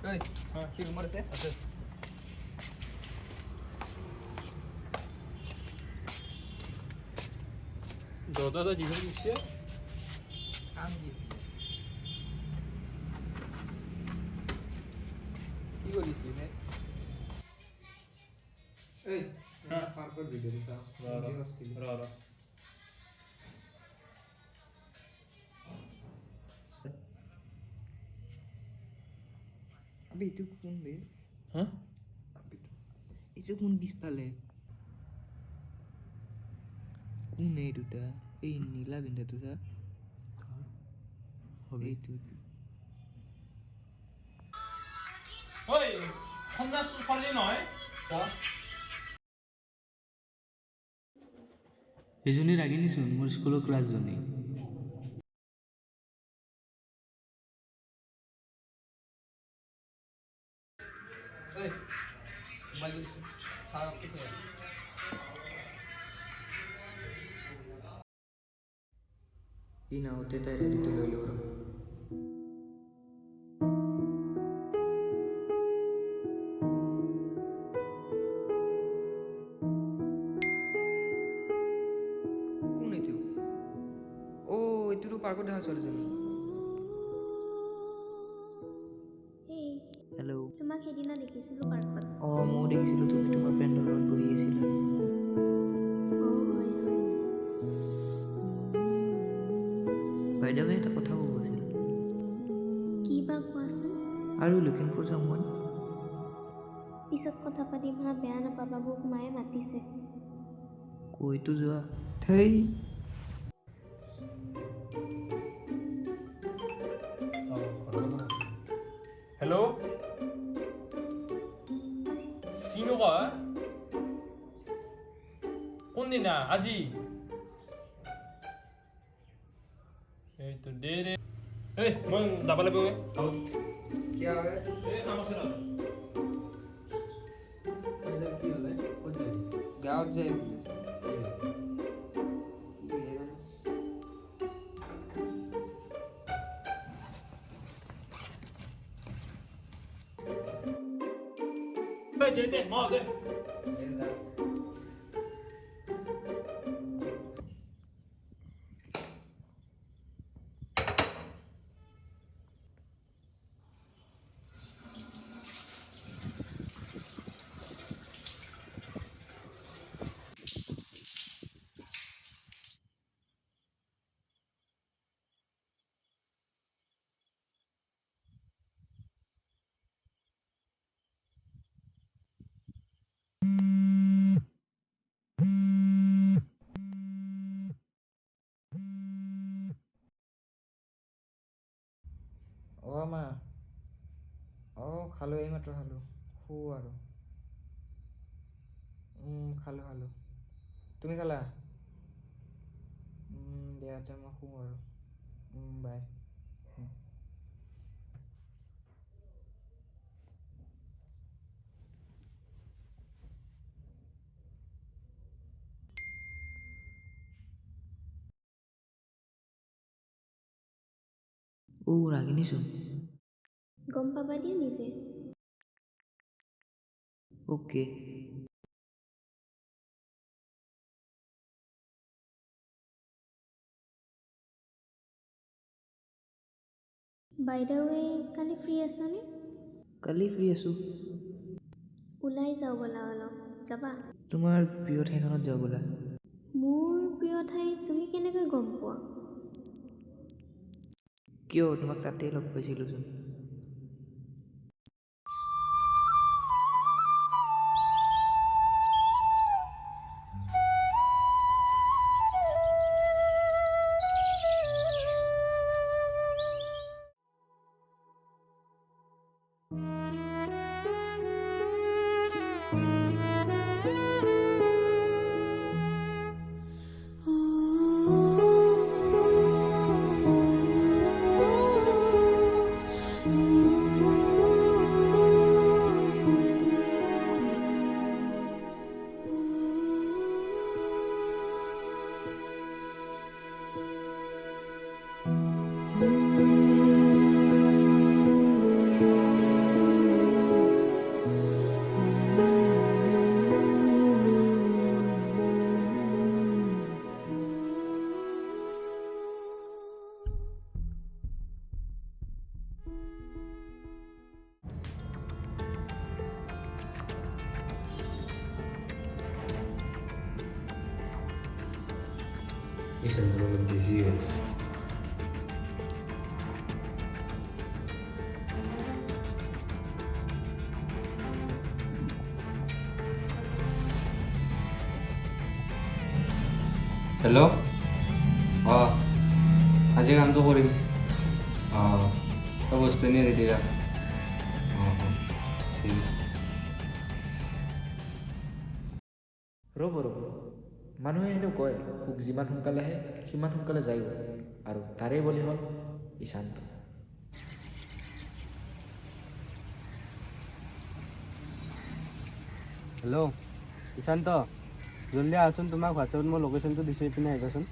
Ơi, কি ৰুমত আছে? আছে। দাদা দীঘল দিচ্ছে কাম কি আছিলে? কি কৰিছিলি হে? এই, পাৰ্কৰ ভিডিঅ'টো চাওঁ। কি কৰিছিলি? ৰ আবে এইটো কোন বে? হা এইটো কোন পিছফালে? কোন এই দুটা? এই নীলা পিন্ধাটো চা। এইটো ঐ সন্ন্যাস ছোৱালী নহয় চা সেইজনী ৰাগিনীচোন মোৰ স্কুলৰ ক্লাছজনী এই মোবাইল দিছো চাওঁ কি চাই ই নাওতে তাই ৰেডিটো লৈ লওঁ ৰ কোন এইটো এইটোতো পাৰ্কত দেখা ছোৱালীজনী হেই হেল্ল' তোমাক সেইদিনা দেখিছিলোঁ পাৰ্কত। ময়ো দেখিছিলোঁ তুমি তোমাৰ ফ্ৰেণ্ডৰ লগত বহি আছিলা হয় হয়। বাইদেৱে এটা কথা ক'ব আছিল কি বা কোৱাচোন? আৰু লুকিং ফৰ চামৱান পিছত কথা পাতিম হা, বেয়া নাপাবা, মোক মায়ে মাতিছে। কৈতো যোৱা থেই হেল্ল' কিনো কয় কোনদিনা আজি এইটো দে দে এই মই যাব লাগিব কিয় হয় এই কাম আছে না কি হ'লে ক'ত যাবি গাঁৱত যাই বোলে দে মই দে মা খালোঁ এইমাত্ৰ খালোঁ শু আৰু খালোঁ তুমি খালা দিয়া তে মই শু আৰু বাই ৰাগিনীচোন গম পাবা দিয়া নিজে। অ'কে বাই দ্য ৱে, কালি ফ্ৰী আছানে? কালি ফ্ৰী আছোঁ। ওলাই যাওঁ ব'লা অলপ, যাবা? তোমাৰ প্ৰিয় ঠাইখনত যাওঁ ব'লা। মোৰ প্ৰিয় ঠাই তুমি কেনেকৈ গম পোৱা? কিয়, তোমাক তাতেই লগ পাইছিলোঁচোন। Isang tulog ng disease. Hello? আজি কামটো কৰিম। তই বস্তুখিনি ৰেডি ৰাখ। ঠিক আছে। ৰ'ব মানুহে এনেও কয় সুখ যিমান সোনকালে আহে সিমান সোনকালে যায়ও, আৰু তাৰেই বলি হ'ল ইশান্ত। হেল্ল' ইশান্ত, জলদি আহচোন, তোমাক হোৱাটছএপত মই লোকেশ্যনটো দিছোঁ, এইপিনে আহিবাচোন।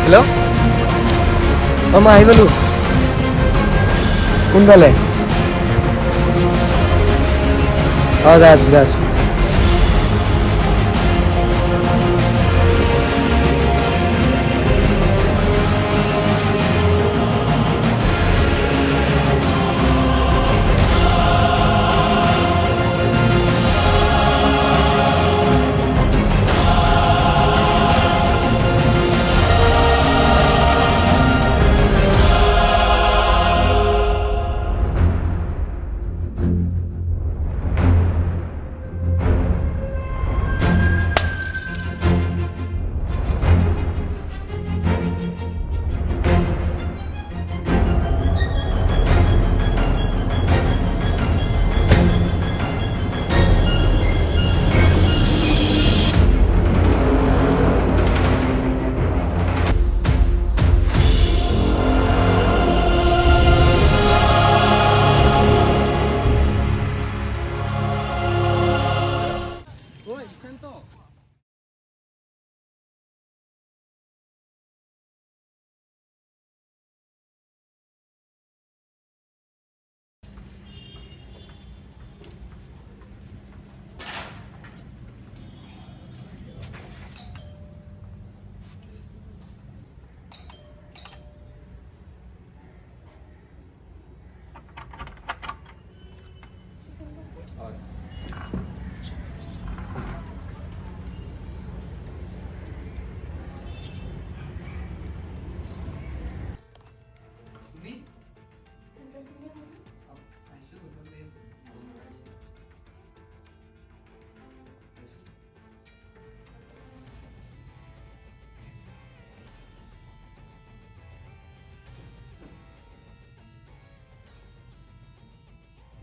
হেল্ল', মই আহি গ'লোঁ। কোনফালে? যাই আছোঁ।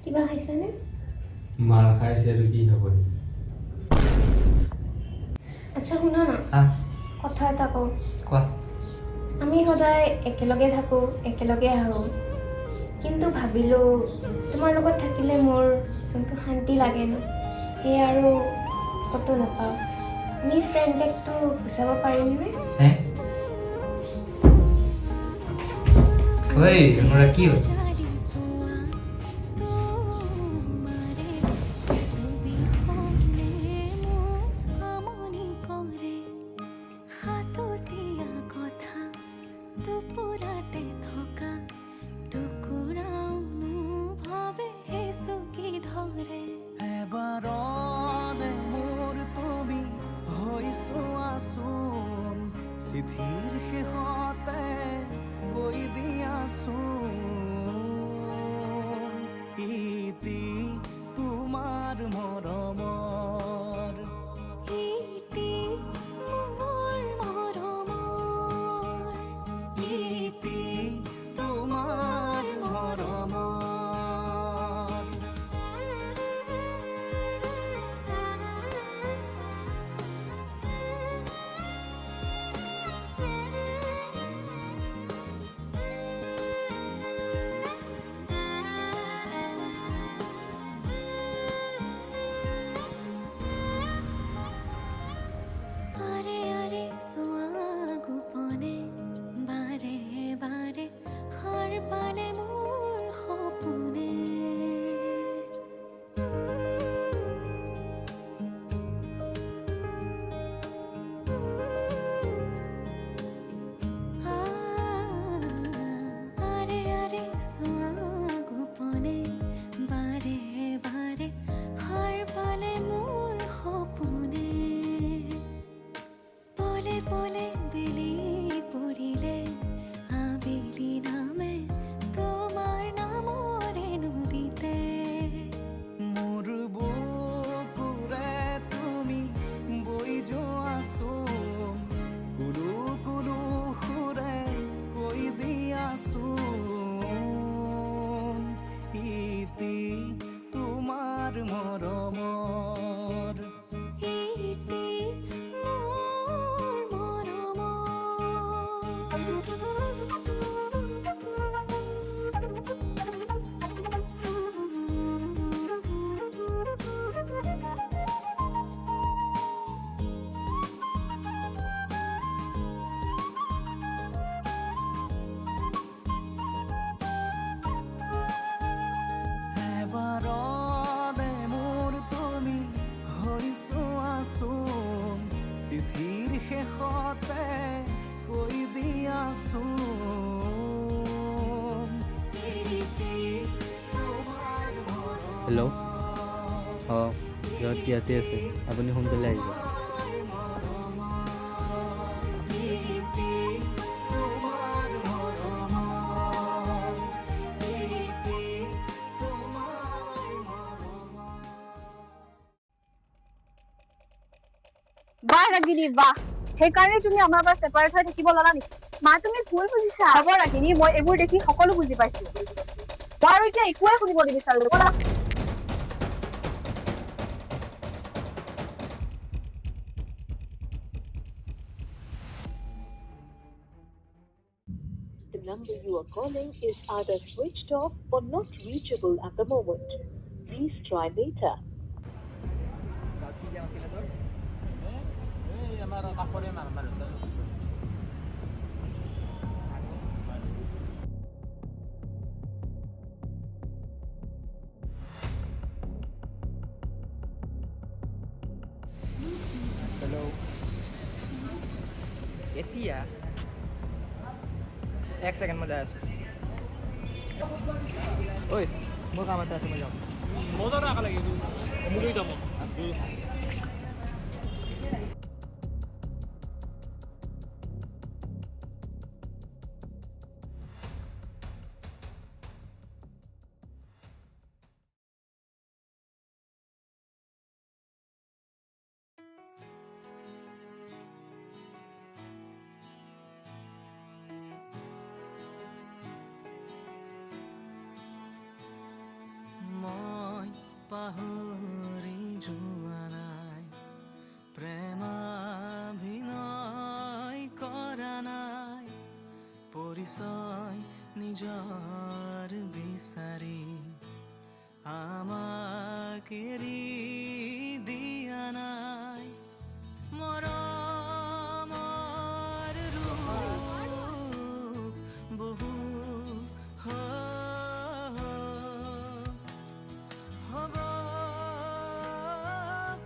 কিবা খাইছানে? মাৰ খাইছে আৰু কি হ'ব? আচ্ছা শুনা না, কথা এটা কওঁ। কোৱা। আমি সদায় একেলগে থাকোঁ, একেলগে আহোঁ, কিন্তু ভাবিলোঁ তোমাৰ লগত থাকিলে মোৰ যোনটো শান্তি লাগে ন সেই আৰু ক'তো নাপাওঁ। আমি ফ্ৰেণ্ড টেগটো গুচাব পাৰিমনে? হে ঐ মোৰা কি হ'ল? এবাৰলে মোৰ তুমি হৈছো আচোন চিঠিৰ শেষতে গৈ দিয়াচোন ইতি তোমাৰ মৰমৰ ইতি মোৰ মৰমৰ ইতি তোমাৰ মৰমৰ চিঠিৰ শেষতে কৈ দিয়াচোন হেল্ল' অঁ সিহঁত ইয়াতে আছে, আপুনি সোনকালে আহিব। বাহ ৰাগিনী বাহ, সেইকাৰণে তুমি আমাৰ পৰা ছেপাৰেট হৈ থাকিব ল'লা নেকি? মা তুমি ভুল বুজিছা। হ'ব ৰাগিনী, মই এইবোৰ দেখি সকলো বুজি পাইছো। মই আৰু এতিয়া একোৱে শুনিব নিবিচাৰো। The number you are calling is either switched off or not reachable at the moment. Please try later. Hello' এতিয়া এক ছেকেণ্ড মই যাই আছোঁ। ঐ মোৰ কাম এটা আছে, মই যাওঁ। পাহৰি যোৱা নাই, প্ৰেমাভিনয় কৰা নাই, পৰিচয় নিজৰ বিচাৰি আমাক এৰি দিয়া নাই মৰমৰ ৰূপ বহু হ'ব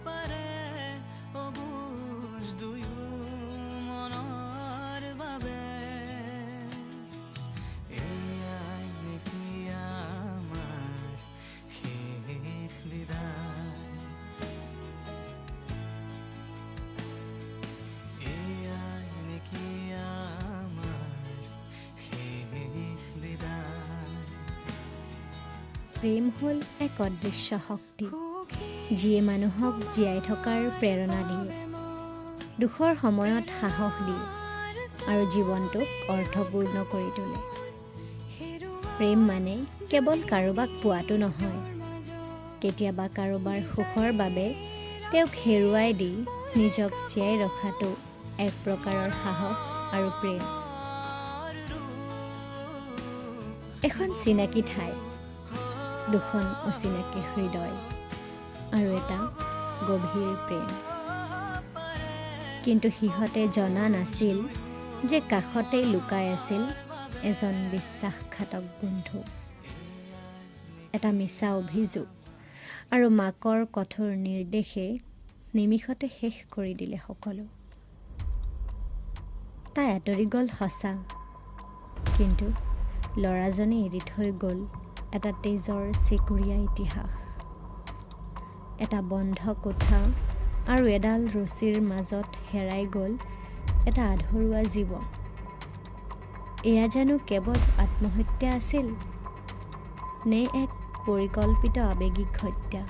পাৰে অবুজ দুয়ো মনৰ বাবে এয়াই নেকি আমাৰ শেষ বিদায় এয়াই নেকি আমাৰ শেষ বিদায় প্ৰেম হ'ল এক অদৃশ্য শক্তি যিয়ে মানুহক জীয়াই থকাৰ প্ৰেৰণা দিয়ে দুখৰ সময়ত সাহস দিয়ে আৰু জীৱনটোক অৰ্থপূৰ্ণ কৰি তোলে প্ৰেম মানে কেৱল কাৰোবাক পোৱাটো নহয় কেতিয়াবা কাৰোবাৰ সুখৰ বাবে তেওঁক হেৰুৱাই দি নিজক জীয়াই ৰখাটো এক প্ৰকাৰৰ সাহস আৰু প্ৰেম এখন চিনাকি ঠাই দুখন অচিনাকি হৃদয় আৰু এটা গভীৰ প্ৰেম কিন্তু সিহঁতে জনা নাছিল যে কাষতেই লুকাই আছিল এজন বিশ্বাসঘাতক বন্ধু এটা মিছা অভিযোগ আৰু মাকৰ কঠোৰ নিৰ্দেশে নিমিষতে শেষ কৰি দিলে সকলো তাই আঁতৰি গ'ল সঁচা কিন্তু ল'ৰাজনে এৰি থৈ গ'ল এটা তেজৰ চেকুৰীয়া ইতিহাস এটা বন্ধ কোঠা আৰু এডাল ৰছীৰ মাজত হেৰাই গ'ল এটা আধৰুৱা জীৱন এয়া জানো কেৱল আত্মহত্যা আছিল নে এক পৰিকল্পিত আৱেগিক হত্যা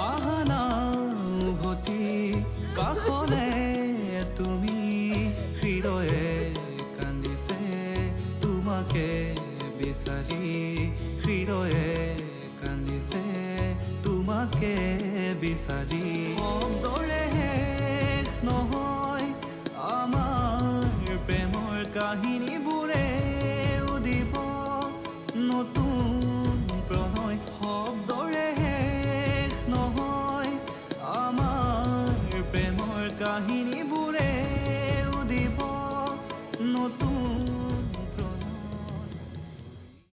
আহানা উভতি কাষলে তুমি হৃদয়ে কান্দিছে তোমাকে বিচাৰি হৃদয়ে কান্দিছে তোমাকে বিচাৰি শব্দৰে শেষ নহয় আমাৰ প্ৰেমৰ কাহিনীবোৰে উদিব নতুন প্ৰণয় শব্দৰে শেষ নহয় আমাৰ প্ৰেমৰ কাহিনীবোৰে উদিব নতুন